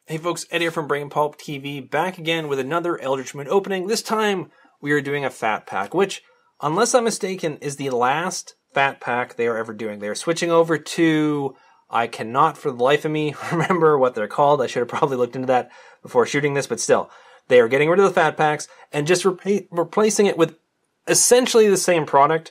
Hey folks, Ed here from Brain Pulp TV, back again with another Eldritch Moon opening. This time we are doing a fat pack, which, unless I'm mistaken, is the last fat pack they are ever doing. They are switching over to, I cannot for the life of me remember what they're called. I should have probably looked into that before shooting this, but still. They are getting rid of the fat packs and just replacing it with essentially the same product,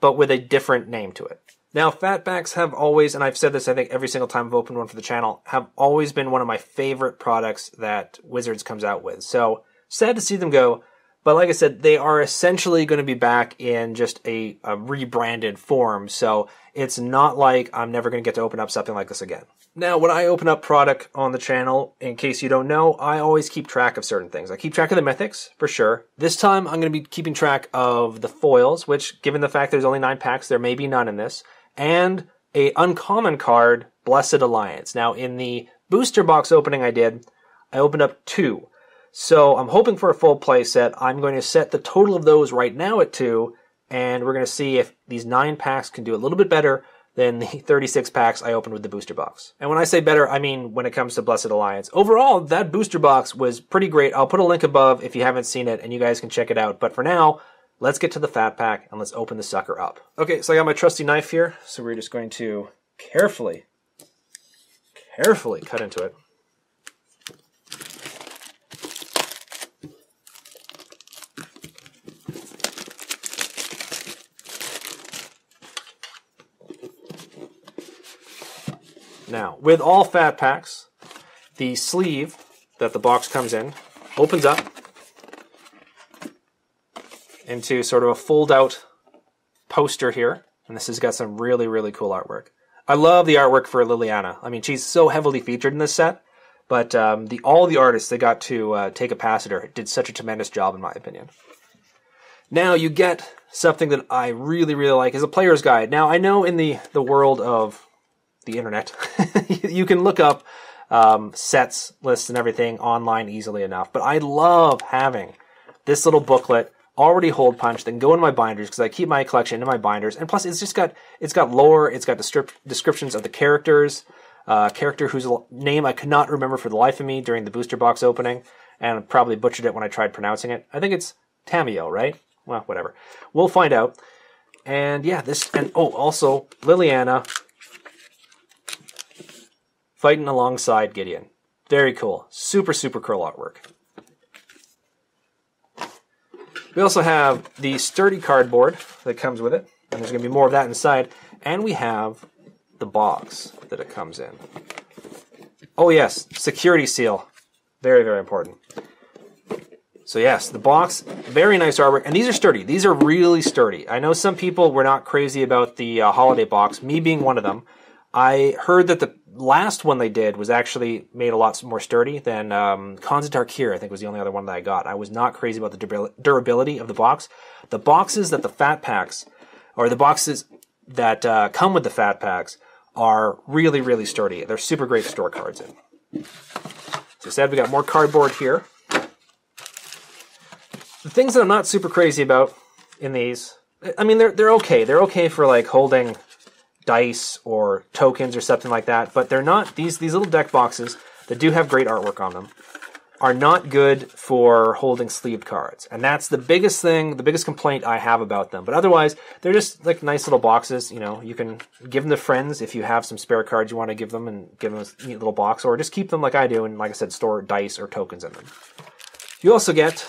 but with a different name to it. Now, fat packs have always, and I've said this I think every single time I've opened one for the channel, have always been one of my favorite products that Wizards comes out with. So, sad to see them go, but like I said, they are essentially going to be back in just a rebranded form, so it's not like I'm never going to get to open up something like this again. Now, when I open up product on the channel, in case you don't know, I always keep track of certain things. I keep track of the mythics, for sure. This time, I'm going to be keeping track of the foils, which, given the fact there's only 9 packs, there may be none in this. And a uncommon card, Blessed Alliance. Now, in the booster box opening I opened up 2. So I'm hoping for a full play set. I'm going to set the total of those right now at 2, and we're going to see if these 9 packs can do a little bit better than the 36 packs I opened with the booster box. And when I say better, I mean when it comes to Blessed Alliance. Overall, that booster box was pretty great. I'll put a link above if you haven't seen it, and you guys can check it out. But for now, let's get to the fat pack and let's open the sucker up. Okay, so I got my trusty knife here, so we're just going to carefully cut into it. Now, with all fat packs, the sleeve that the box comes in opens up into sort of a fold-out poster here. And this has got some really, really cool artwork. I love the artwork for Liliana. I mean, she's so heavily featured in this set, but all the artists that got to take a pass at her did such a tremendous job, in my opinion. Now, you get something that I really, really like is a player's guide. Now, I know in the world of the internet, you can look up sets, lists, and everything online easily enough, but I love having this little booklet already hole punched and go in my binders because I keep my collection in my binders. And plus, it's got lore, it's got descriptions of the characters, character whose name I could not remember for the life of me during the booster box opening, and probably butchered it when I tried pronouncing it. I think it's Tamio, right? Well, whatever. We'll find out. And yeah, also Liliana fighting alongside Gideon. Very cool. Super, super cool artwork. We also have the sturdy cardboard that comes with it, and there's going to be more of that inside. And we have the box that it comes in. Oh yes, security seal. Very, very important. So yes, the box, very nice artwork. And these are sturdy. These are really sturdy. I know some people were not crazy about the holiday box, me being one of them. I heard that the last one they did was actually made a lot more sturdy than Konstantar Kier, I think was the only other one that I got. I was not crazy about the durability of the box. The boxes that the fat packs, or the boxes that come with the fat packs, are really, really sturdy. They're super great to store cards in. So instead, we got more cardboard here. The things that I'm not super crazy about in these, I mean, they're okay. They're okay for like holding dice or tokens or something like that, but they're not, these little deck boxes that do have great artwork on them are not good for holding sleeved cards. And that's the biggest thing, the biggest complaint I have about them. But otherwise, they're just like nice little boxes. You know, you can give them to friends if you have some spare cards you want to give them, and give them a neat little box, or just keep them like I do and, like I said, store dice or tokens in them. You also get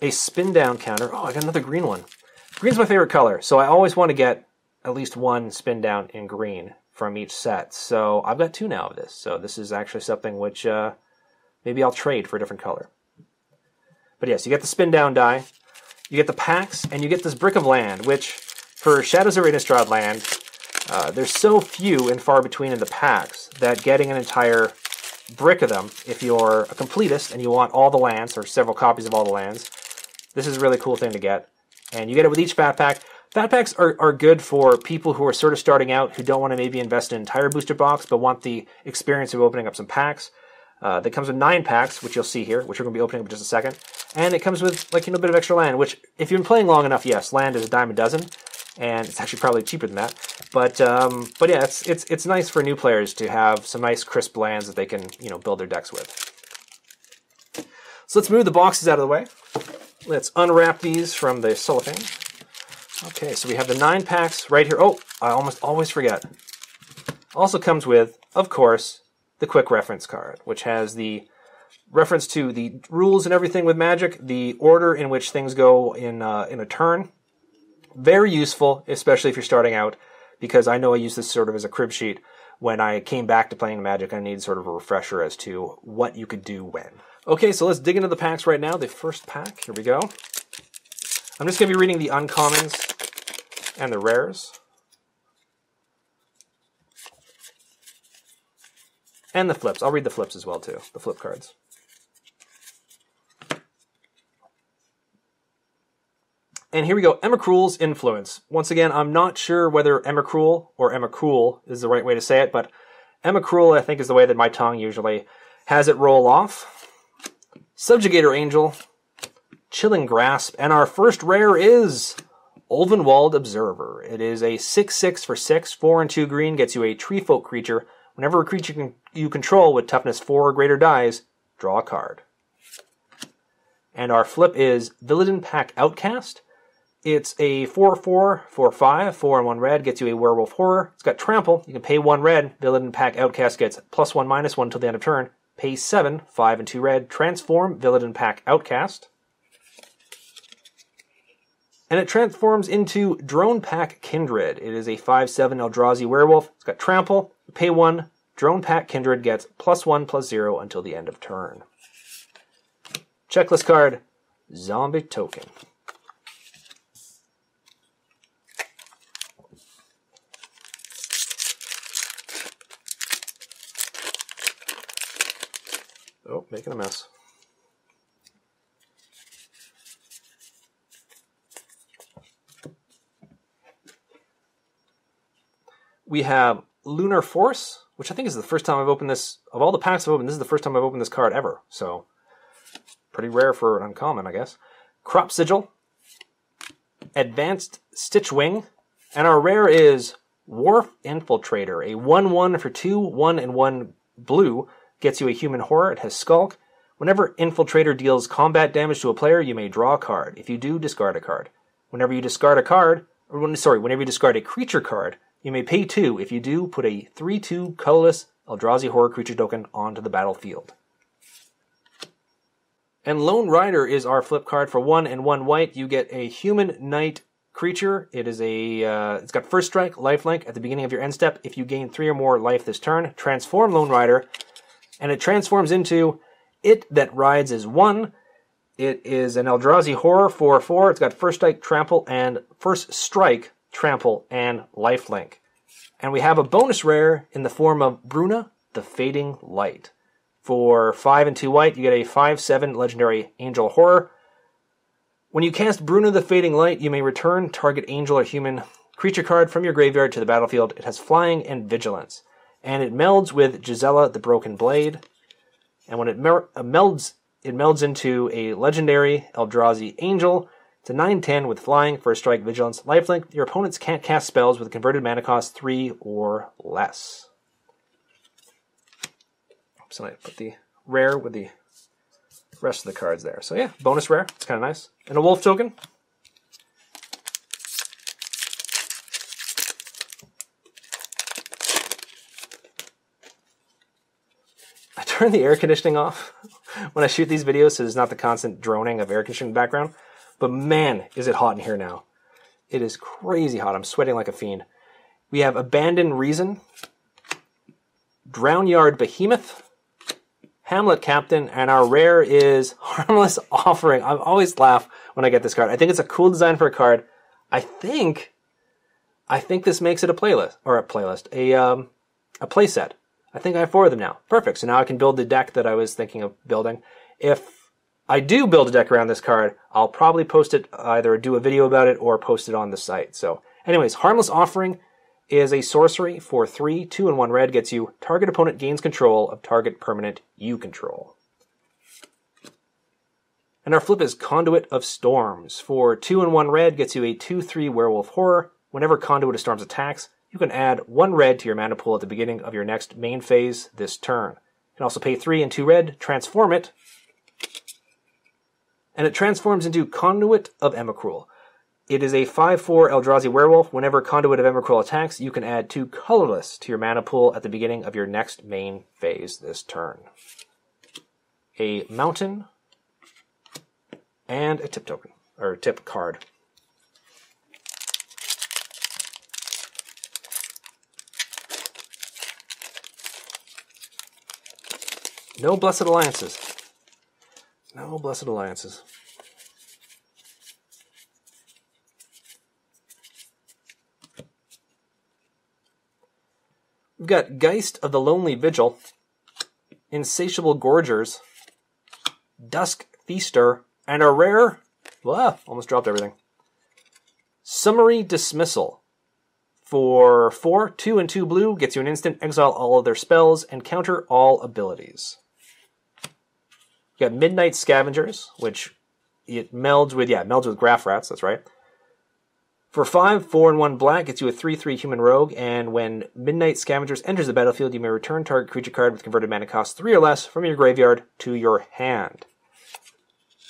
a spin down counter. Oh, I got another green one. Green's my favorite color, so I always want to get at least one spin down in green from each set. So I've got 2 now of this. So this is actually something which maybe I'll trade for a different color. But yes, you get the spin down die, you get the packs, and you get this brick of land, which for Shadows of Innistrad land, there's so few and far between in the packs that getting an entire brick of them, if you're a completist and you want all the lands, or several copies of all the lands, this is a really cool thing to get. And you get it with each fat pack. Fat packs are good for people who are sort of starting out, who don't want to maybe invest in an entire booster box, but want the experience of opening up some packs. That comes with 9 packs, which you'll see here, which we're going to be opening up in just a second. And it comes with, like, a bit of extra land, which, if you've been playing long enough, yes, land is a dime a dozen. and it's actually probably cheaper than that. But yeah, it's nice for new players to have some nice crisp lands that they can build their decks with. So let's move the boxes out of the way. Let's unwrap these from the cellophane. Okay, so we have the 9 packs right here. Oh, I almost always forget. Also comes with, of course, the quick reference card, which has the reference to the rules and everything with Magic, the order in which things go in a turn. Very useful, especially if you're starting out, because I know I used this sort of as a crib sheet when I came back to playing Magic. I needed sort of a refresher as to what you could do when. Okay, so let's dig into the packs right now. The first pack, here we go. I'm just going to be reading the uncommons and the rares. And the flips. I'll read the flips as well, too. The flip cards. And here we go. Emrakkul's Influence. Once again, I'm not sure whether Emrakkul or Emrakul is the right way to say it, but Emrakkul, I think, is the way that my tongue usually has it roll off. Subjugator Angel, Chilling Grasp, and our first rare is Ulvenwald Observer. It is a 6/6 for 6, 4 and 2 green, gets you a tree folk creature. Whenever a creature you control with toughness 4 or greater dies, draw a card. And our flip is Villadin Pack Outcast. It's a 4/4 for 5, 4 and 1 red, gets you a Werewolf Horror. It's got Trample. You can pay 1 red. Villadin Pack Outcast gets +1/-1 until the end of turn. Pay 7, 5 and 2 red, transform Villadin Pack Outcast. And it transforms into Drone Pack Kindred. It is a 5/7 Eldrazi Werewolf. It's got Trample. Pay 1, Drone Pack Kindred gets +1/+0 until the end of turn. Checklist card, Zombie Token. Oh, making a mess. We have Lunar Force, which I think is the first time I've opened this. Of all the packs I've opened, this is the first time I've opened this card ever. So, pretty rare for an uncommon, I guess. Crop Sigil, Advanced Stitchwing, and our rare is Wharf Infiltrator, a 1/1 for 2, 1 and 1 blue. Gets you a human horror. It has Skulk. Whenever Infiltrator deals combat damage to a player, you may draw a card. If you do, discard a card. Whenever you discard a card, whenever you discard a creature card, you may pay 2. If you do, put a 3/2 colorless Eldrazi Horror creature token onto the battlefield. And Lone Rider is our flip card. For 1 and 1 white, you get a human knight creature. It is it's got first strike, lifelink at the beginning of your end step. If you gain 3 or more life this turn, transform Lone Rider. And it transforms into It That Rides is 1. It is an Eldrazi Horror for 4. It's got first strike, trample, and lifelink. And we have a bonus rare in the form of Bruna, the Fading Light. For 5 and 2 white, you get a 5/7 legendary Angel Horror. When you cast Bruna, the Fading Light, you may return target angel or human creature card from your graveyard to the battlefield. It has flying and vigilance. And it melds with Gisela, the Broken Blade. And when it melds into a legendary Eldrazi Angel. It's a 9/10 with flying, first strike, vigilance, lifelink. Your opponents can't cast spells with a converted mana cost 3 or less. So I put the rare with the rest of the cards there. So yeah, bonus rare. It's kind of nice. And a wolf token. I turn the air conditioning off when I shoot these videos so there's not the constant droning of air conditioning background. But man, is it hot in here now. It is crazy hot. I'm sweating like a fiend. We have Abandoned Reason, Drownyard Behemoth, Hamlet Captain, and our rare is Harmless Offering. I always laugh when I get this card. I think it's a cool design for a card. I think this makes it a playset. I think I have 4 of them now. Perfect. So now I can build the deck that I was thinking of building. If I do build a deck around this card, I'll probably post it, either do a video about it or post it on the site. So anyways, Harmless Offering is a sorcery for 3, 2 and 1 red, gets you target opponent gains control of target permanent you control. And our flip is Conduit of Storms. For 2 and 1 red, gets you a 2/3 werewolf horror. whenever Conduit of Storms attacks, you can add 1 red to your mana pool at the beginning of your next main phase this turn. You can also pay 3 and 2 red, transform it, and it transforms into Conduit of Emrakul. It is a 5/4 Eldrazi werewolf. Whenever Conduit of Emrakul attacks, you can add 2 colorless to your mana pool at the beginning of your next main phase this turn. A mountain and a tip token, or tip card. No Blessed Alliances. No Blessed Alliances. We've got Geist of the Lonely Vigil, Insatiable Gorgers, Dusk Feaster, and a rare... almost dropped everything. Summary Dismissal. For 4, 2 and 2 blue, gets you an instant, exile all of their spells, and counter all abilities. You got Midnight Scavengers, which it melds with Graph Rats, that's right. For 5, 4 and 1 black, gets you a 3/3 human rogue, and when Midnight Scavengers enters the battlefield, you may return target creature card with converted mana cost 3 or less from your graveyard to your hand.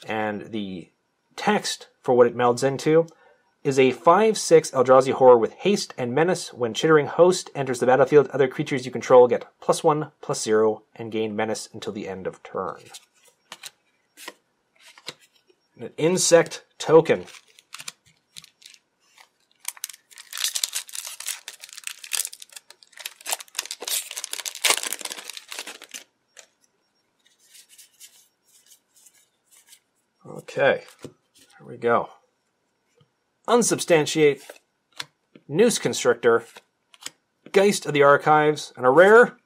And the text for what it melds into is a 5/6 Eldrazi Horror with haste and menace. When Chittering Host enters the battlefield, other creatures you control get +1/+0 and gain menace until the end of turn. An insect token. Okay, here we go. Unsubstantiate, Noose Constrictor, Geist of the Archives, and a rare.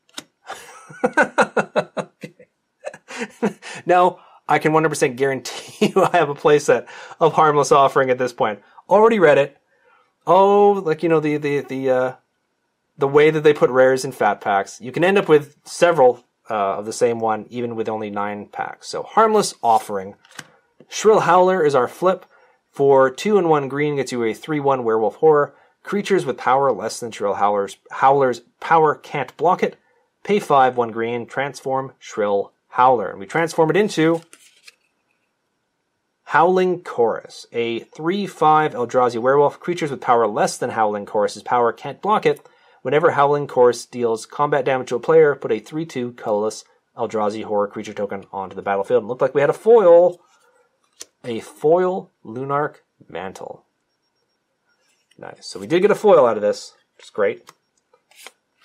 Now, I can 100% guarantee you I have a playset of Harmless Offering at this point. Already read it. Oh, like, you know, the way that they put rares in fat packs. You can end up with several of the same one, even with only 9 packs. So, Harmless Offering. Shrill Howler is our flip. For 2 and 1 green, gets you a 3/1 Werewolf Horror. Creatures with power less than Shrill Howler's power can't block it. Pay 5, 1 green, transform Shrill Howler. And we transform it into Howling Chorus, a 3/5 Eldrazi Werewolf. Creatures with power less than Howling Chorus's power can't block it. Whenever Howling Chorus deals combat damage to a player, put a 3/2 colorless Eldrazi Horror creature token onto the battlefield. It looked like we had a foil. A foil Lunarch Mantle. Nice. So we did get a foil out of this, which is great.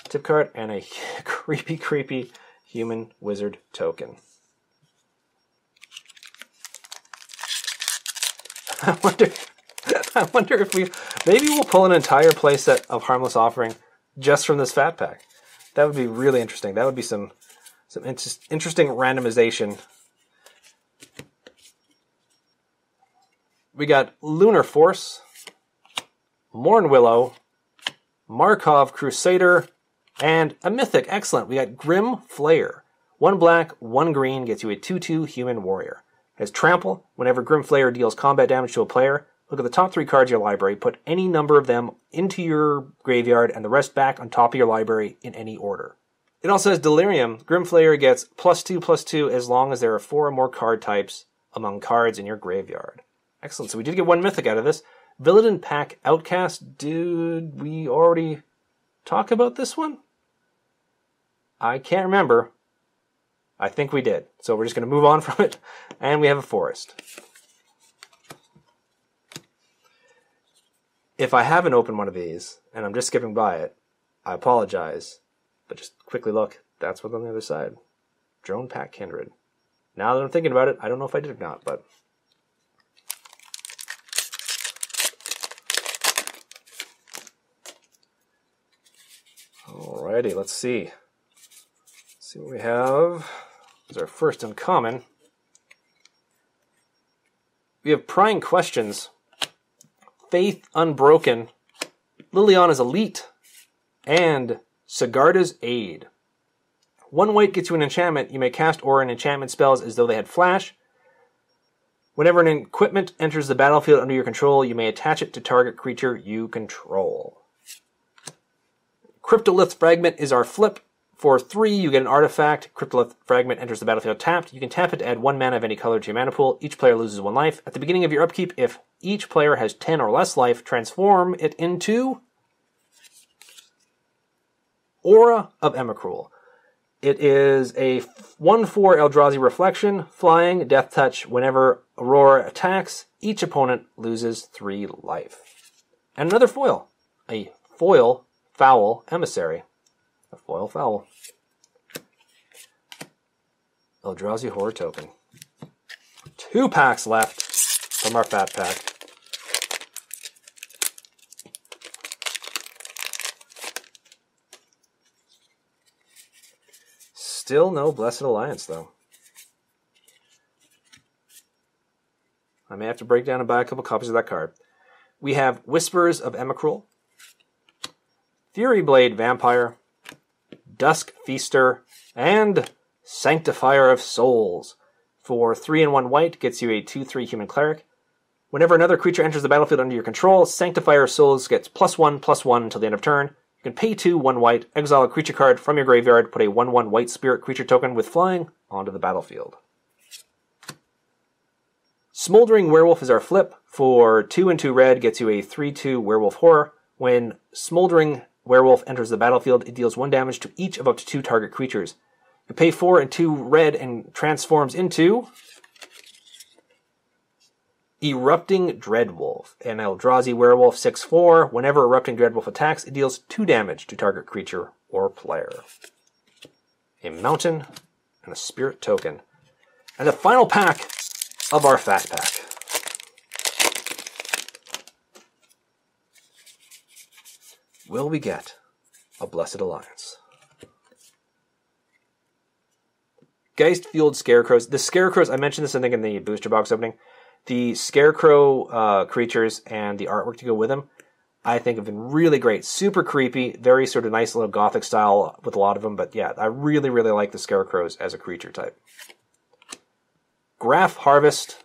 Tip card and a creepy human wizard token. I wonder if maybe we'll pull an entire playset of Harmless Offering just from this fat pack. That would be really interesting. That would be some interesting randomization. We got Lunar Force, Morn Willow, Markov Crusader, and a mythic. Excellent. We got Grim Flayer. 1 black, 1 green, gets you a 2/2 human warrior. It has trample. Whenever Grim Flayer deals combat damage to a player, look at the top 3 cards of your library, put any number of them into your graveyard, and the rest back on top of your library in any order. It also has Delirium. Grim Flayer gets +2/+2 as long as there are 4 or more card types among cards in your graveyard. Excellent. So we did get 1 mythic out of this. Villadin Pack Outcast. Did we already talk about this one? I can't remember. I think we did. So we're just going to move on from it. And we have a forest. If I haven't opened one of these, and I'm just skipping by it, I apologize. But just quickly look. That's what's on the other side. Drone Pack Kindred. Now that I'm thinking about it, I don't know if I did or not, but... Alrighty, let's see. Let's see what we have. This is our first uncommon. We have Prying Questions, Faith Unbroken, Liliana's Elite, and Sigarda's Aid. 1 white gets you an enchantment. You may cast or an enchantment spells as though they had flash. Whenever an equipment enters the battlefield under your control, you may attach it to target creature you control. Cryptolith Fragment is our flip. For 3, you get an artifact. Cryptolith Fragment enters the battlefield tapped. You can tap it to add 1 mana of any color to your mana pool. Each player loses 1 life. At the beginning of your upkeep, if each player has 10 or less life, transform it into Aura of Emrakul. It is a 1/4 Eldrazi Reflection, flying, death touch. Whenever Aurora attacks, each opponent loses 3 life. And another foil. A foil Foul Emissary. A foil foul. Eldrazi Horror token. 2 packs left from our fat pack. Still no Blessed Alliance, though. I may have to break down and buy a couple copies of that card. We have Whispers of Emrakul, Fury Blade Vampire, Dusk Feaster, and Sanctifier of Souls. For 3 and 1 white, gets you a 2/3 human cleric. Whenever another creature enters the battlefield under your control, Sanctifier of Souls gets +1/+1 until the end of turn. You can pay 2, 1 white, exile a creature card from your graveyard, put a 1/1 white spirit creature token with flying onto the battlefield. Smoldering Werewolf is our flip. For 2 and 2 red, gets you a 3/2 Werewolf Horror. When Smoldering Werewolf enters the battlefield, it deals 1 damage to each of up to 2 target creatures. You pay 4 and 2 red and transforms into Erupting Dreadwolf, an Eldrazi Werewolf 6/4. Whenever Erupting Dreadwolf attacks, it deals 2 damage to target creature or player. A mountain and a spirit token. And the final pack of our fat pack. Will we get a Blessed Alliance? Geist-Fueled Scarecrows. The Scarecrows, I mentioned this I think in the booster box opening. The Scarecrow creatures and the artwork to go with them, I think have been really great. Super creepy, very sort of nice little gothic style with a lot of them. But yeah, I really, really like the Scarecrows as a creature type. Graph Harvest.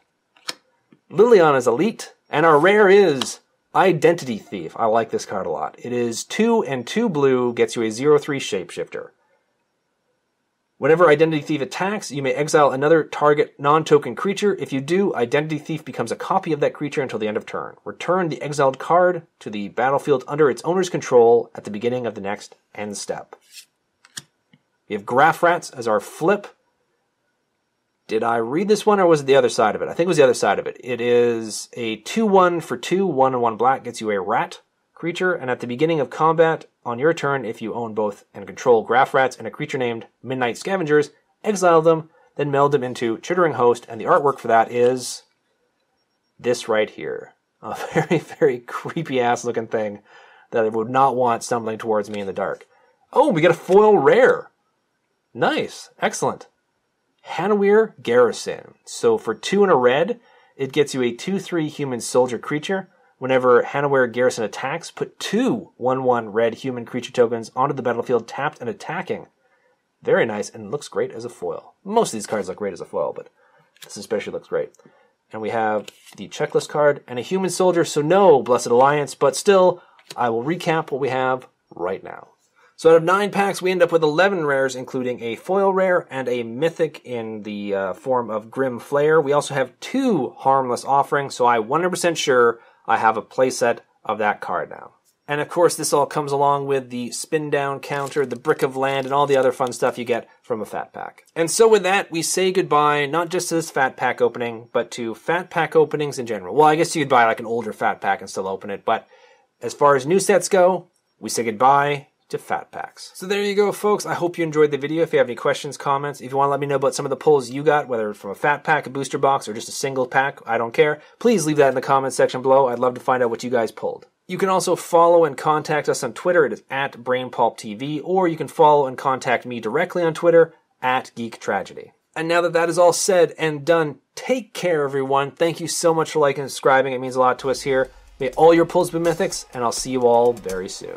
Liliana's Elite. And our rare is Identity Thief. I like this card a lot. It is 2 and 2 blue, gets you a 0/3 Shapeshifter. Whenever Identity Thief attacks, you may exile another target non-token creature. If you do, Identity Thief becomes a copy of that creature until the end of turn. Return the exiled card to the battlefield under its owner's control at the beginning of the next end step. We have Graph Rats as our flip. Did I read this one or was it the other side of it? I think it was the other side of it. It is a 2/1 for 2, 1 and 1 black, gets you a rat creature, and at the beginning of combat on your turn, if you own both and control Graph Rats and a creature named Midnight Scavengers, exile them, then meld them into Chittering Host, and the artwork for that is this right here. A very, very creepy-ass looking thing that I would not want stumbling towards me in the dark. Oh, we get a foil rare. Nice. Excellent. Hanawir Garrison. So for 2 and a red, it gets you a 2/3 human soldier creature. Whenever Hanawir Garrison attacks, put 2 1/1 red human creature tokens onto the battlefield tapped and attacking. Very nice, and looks great as a foil. Most of these cards look great as a foil, but this especially looks great. And we have the checklist card and a human soldier, so no Blessed Alliance, but still, I will recap what we have right now. So out of 9 packs, we end up with 11 rares, including a foil rare and a mythic in the form of Grim Flayer. We also have 2 Harmless Offerings, so I'm 100% sure I have a playset of that card now. And of course, this all comes along with the spin down counter, the brick of land, and all the other fun stuff you get from a fat pack. And so with that, we say goodbye, not just to this fat pack opening, but to fat pack openings in general. Well, I guess you could buy like an older fat pack and still open it, but as far as new sets go, we say goodbye to fat packs. So there you go, folks. I hope you enjoyed the video. If you have any questions, comments, if you want to let me know about some of the pulls you got, whether from a fat pack, a booster box, or just a single pack, I don't care. Please leave that in the comments section below. I'd love to find out what you guys pulled. You can also follow and contact us on Twitter. It is at BrainPulpTV, or you can follow and contact me directly on Twitter at Geek Tragedy. And now that that is all said and done, take care, everyone. Thank you so much for liking and subscribing. It means a lot to us here. May all your pulls be mythics, and I'll see you all very soon.